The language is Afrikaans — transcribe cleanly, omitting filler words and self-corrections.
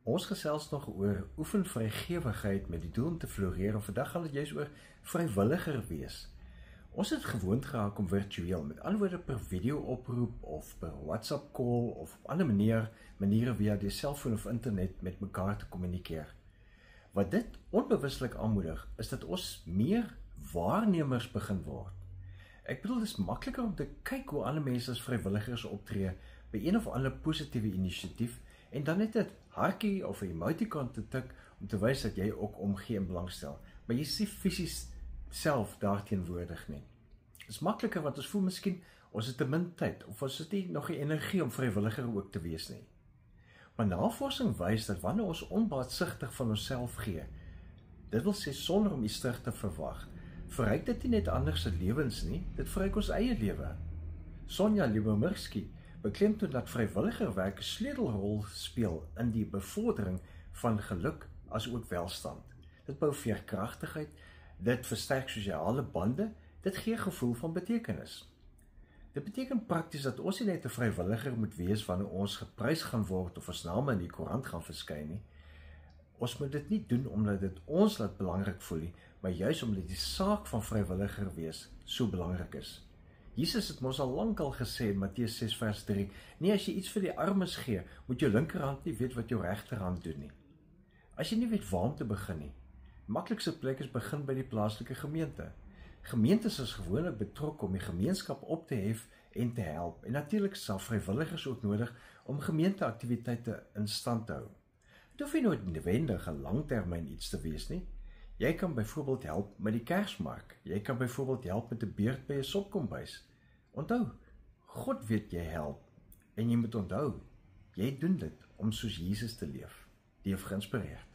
Ons gesels nog oor oefen vrygewigheid met die doel om te floreer, en vandag gaan dit juist oor vrywilliger wees. Ons het gewoond geraak om virtueel, met ander woorde per video oproep of per WhatsApp call of op ander maniere via die selfoon of internet met mekaar te kommunikeer. Wat dit onbewuslik aanmoedig, is dat ons meer waarnemers begin word. Ek bedoel, dit is makliker om te kyk hoe ander mense as vrywilligers optree by een of ander positiewe inisiatief en dan net 'n hartjie of 'n emoticon te tik om te wys dat jy ook omgee en belangstel. Maar jy is nie fisies self daarteenwoordig nie. Dit is makliker want ons voel miskien ons het te min tyd of ons het nie nog die energie om vrywilliger ook te wees nie. Maar navorsing wys dat wanneer ons onbaatsigtig van onsself gee, dit wil sê sonder om iets terug te verwag, verryk dit nie net ander se lewens nie, dit verryk ons eie lewe. Sonja Lyubomirsky beklemtoon dat vrywilliger werk 'n sleutelrol speel in die bevordering van geluk as ook welstand. Dit bou veerkragtigheid, dit versterk sosiale bande, dit gee 'n gevoel van betekenis. Dit beteken prakties dat ons nie net 'n vrywilliger moet wees wanneer ons geprys gaan word of ons name in die koerant gaan verskyn nie. Ons moet dit nie doen omdat dit ons laat belangrik voel nie, maar juis omdat die saak van vrywilliger wees so belangrik is. Jesus het mos al lankal gesê in Matteus 6 vers 3, nee, as jy iets vir die armes gee, moet jou linkerhand nie weet wat jou regterhand doen nie. As jy nie weet waar om te begin nie, die maklikste plek is begin by die plaaslike gemeente. Gemeentes is gewoonlik betrokke om die gemeenskap op te hef en te help, en natuurlik sal vrywilligers ook nodig om gemeenteaktiwiteite in stand te hou. Dit hoef nie noodwendig 'n langtermyn iets te wees nie. Jy kan byvoorbeeld help met die Kersmark. Jy kan byvoorbeeld help met 'n beurt by 'n sopkombuis. Onthou, God weet jy help. En jy moet onthou, jy doen dit om soos Jesus te leef. Die heeft geïnspireerd.